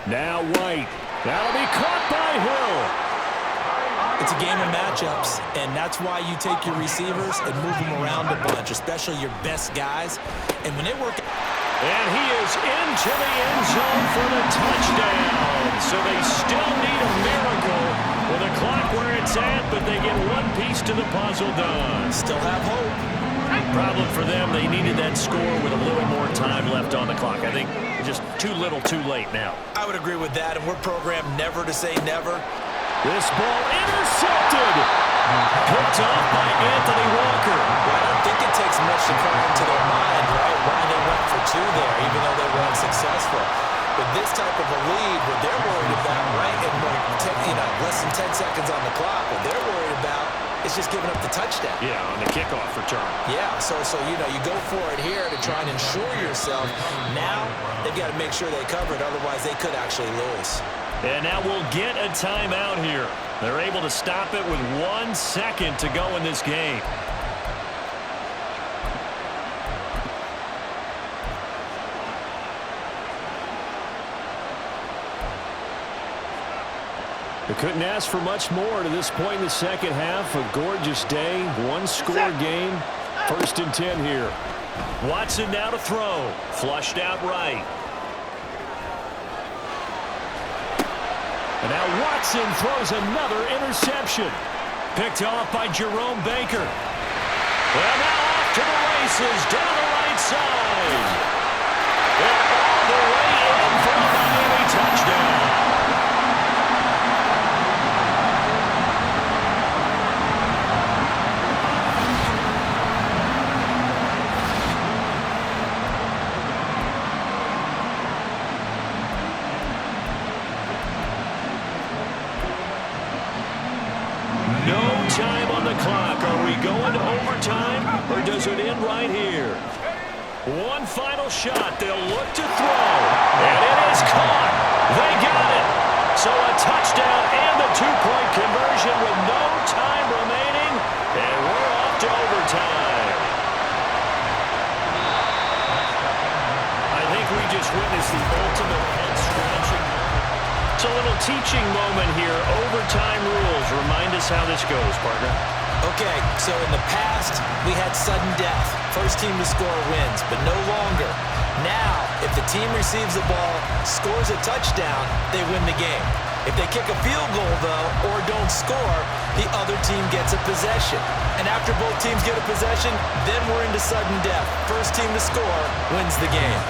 Now White. That'll be caught by Hill. It's a game of matchups, and that's why you take your receivers and move them around a bunch, especially your best guys. And when they work... And he is into the end zone for the touchdown. So they still need a miracle with the clock where it's at, but they get one piece to the puzzle done. Still have hope. Problem for them, they needed that score with a little more time left on the clock. I think just too little too late now. I would agree with that, and we're programmed never to say never. This ball intercepted. Picked off by Anthony Walker. Well, I don't think it takes much to come into their mind, right, why they went for two there, even though they weren't successful. But this type of a lead, what they're worried about, right, and less than 10 seconds on the clock, what they're worried about is just giving up the touchdown. Yeah, on the kickoff return. Yeah, so you go for it here to try and ensure yourself. Now they've got to make sure they cover it, otherwise they could actually lose. And now we'll get a timeout here. They're able to stop it with 1 second to go in this game. They couldn't ask for much more to this point in the second half. A gorgeous day, one-score game. 1st and 10 here. Watson now to throw. Flushed out right. And now Watson throws another interception. Picked off by Jerome Baker. And now off to the races down the right side. And all the way in for a Miami touchdown. Time on the clock. Are we going to overtime, or does it end right here? One final shot. They'll look to throw. And it is caught. They got it. So a touchdown and the two-point conversion with no time remaining. And we're off to overtime. I think we just witnessed the ultimate head-scratching. It's a little teaching moment here. Overtime rules. Remind us how this goes, partner. Okay, so in the past, we had sudden death. First team to score wins, but no longer. Now, if the team receives the ball, scores a touchdown, they win the game. If they kick a field goal, though, or don't score, the other team gets a possession. And after both teams get a possession, then we're into sudden death. First team to score wins the game.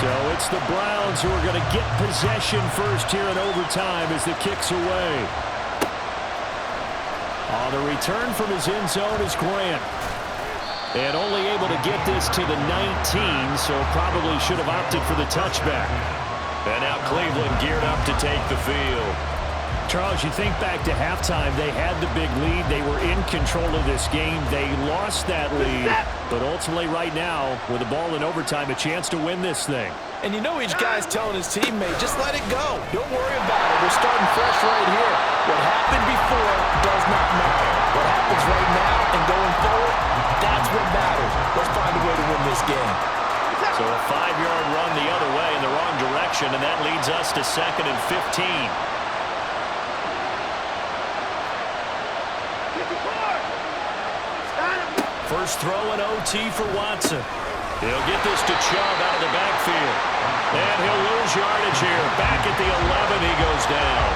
So it's the Browns who are going to get possession first here in overtime as the kick's away. The return from his end zone is Grant. And only able to get this to the 19, so probably should have opted for the touchback. And now Cleveland geared up to take the field. Charles, you think back to halftime, they had the big lead. They were in control of this game. They lost that lead. But ultimately right now, with the ball in overtime, a chance to win this thing. And you know each guy's telling his teammate, just let it go. Don't worry about it. We're starting fresh right here. What happened before does not matter. What happens right now and going forward, that's what matters. Let's find a way to win this game. So a 5-yard run the other way in the wrong direction, and that leads us to 2nd and 15. First throw in OT for Watson. He'll get this to Chubb out of the backfield. And he'll lose yardage here. Back at the 11, he goes down.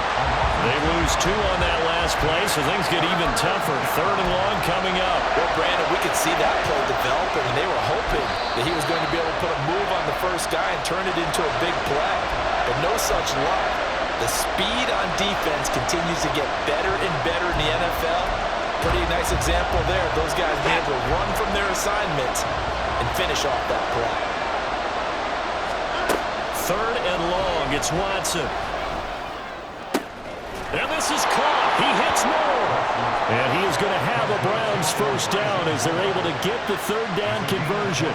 They lose 2 on that last play, so things get even tougher. 3rd and long coming up. Well, Brandon, we could see that play developing, and they were hoping that he was going to be able to put a move on the first guy and turn it into a big play. But no such luck. The speed on defense continues to get better and better in the NFL. Pretty nice example there. Those guys being able to run from their assignments and finish off that play. 3rd and long. It's Watson. And this is caught. He hits more. And he is going to have a Browns first down as they're able to get the 3rd down conversion.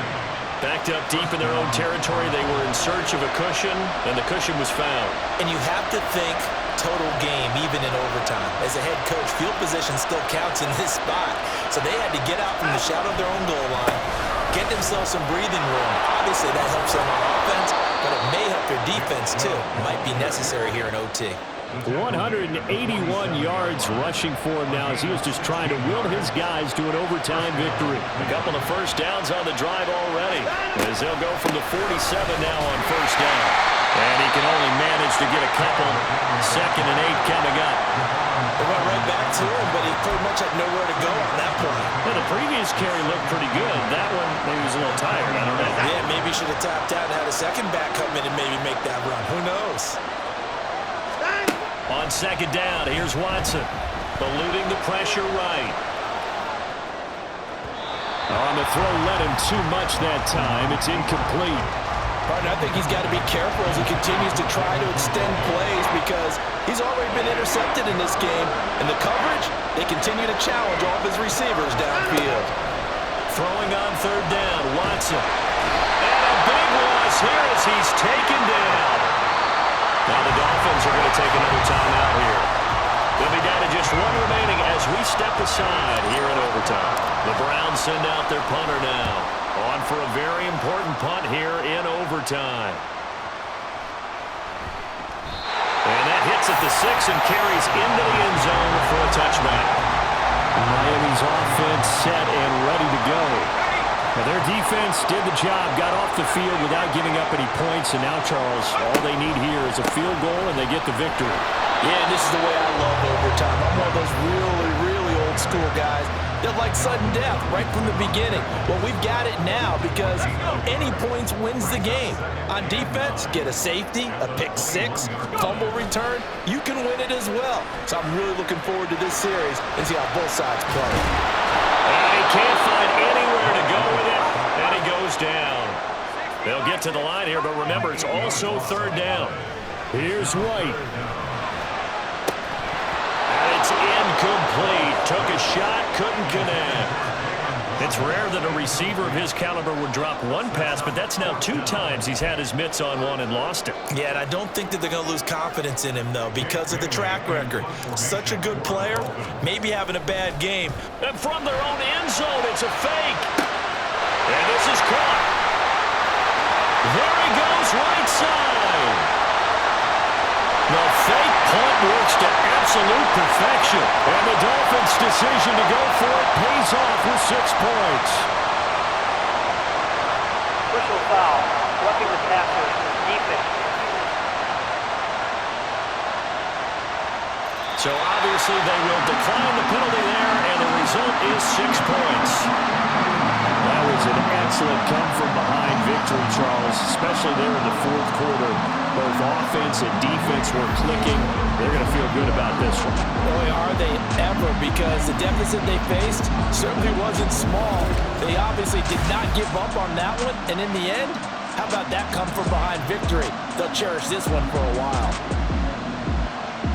Backed up deep in their own territory. They were in search of a cushion, and the cushion was found. And you have to think total game, even in overtime. As a head coach, field position still counts in this spot. So they had to get out from the shadow of their own goal line, get themselves some breathing room. Obviously, that helps them on offense, but it may help their defense, too. Might be necessary here in OT. 181 yards rushing for him now as he was just trying to will his guys to an overtime victory. A couple of first downs on the drive already as they'll go from the 47 now on first down. And he can only manage to get a couple. 2nd and 8 coming up. They went right back to him, but he pretty much had nowhere to go on that point. Well, the previous carry looked pretty good. That one, maybe he was a little tired. I don't know. Yeah, maybe he should have tapped out and had a second back come in and maybe make that run. Who knows? On 2nd down, here's Watson. Eluding the pressure right. On the throw, led him too much that time. It's incomplete. Partner, I think he's got to be careful as he continues to try to extend plays because he's already been intercepted in this game. And the coverage, they continue to challenge all of his receivers downfield. Throwing on 3rd down, Watson. And a big loss here as he's taken down. Now the Dolphins are going to take another timeout here. They'll be down to just one remaining as we step aside here in overtime. The Browns send out their punter now. On for a very important punt here in overtime. And that hits at the 6 and carries into the end zone for a touchback. Miami's offense set and ready to go. Now their defense did the job, got off the field without giving up any points, and now, Charles, all they need here is a field goal, and they get the victory. Yeah, and this is the way I love overtime. I'm one of those really old school guys that like sudden death right from the beginning. Well, we've got it now because any points wins the game. On defense, get a safety, a pick 6, fumble return, you can win it as well. So I'm really looking forward to this series and see how both sides play. And he can't find anywhere to go with it, and he goes down. They'll get to the line here, but remember, it's also 3rd down. Here's White. And it's incomplete. Took a shot, couldn't connect. It's rare that a receiver of his caliber would drop one pass, but that's now 2 times he's had his mitts on one and lost it. Yeah, and I don't think that they're going to lose confidence in him, though, because of the track record. Such a good player, maybe having a bad game. And from their own end zone, it's a fake. And this is caught. There he goes, right side. The fake punt works to absolute perfection. And the Dolphins' decision to go for it pays off with 6 points. Personal foul, roughing the passer, defense. So obviously they will decline the penalty there, and the result is 6 points. That was an excellent come-from-behind victory, Charles, especially there in the 4th quarter. Both offense and defense were clicking. They're going to feel good about this one. Boy, are they ever, because the deficit they faced certainly wasn't small. They obviously did not give up on that one, and in the end, how about that come-from-behind victory? They'll cherish this one for a while.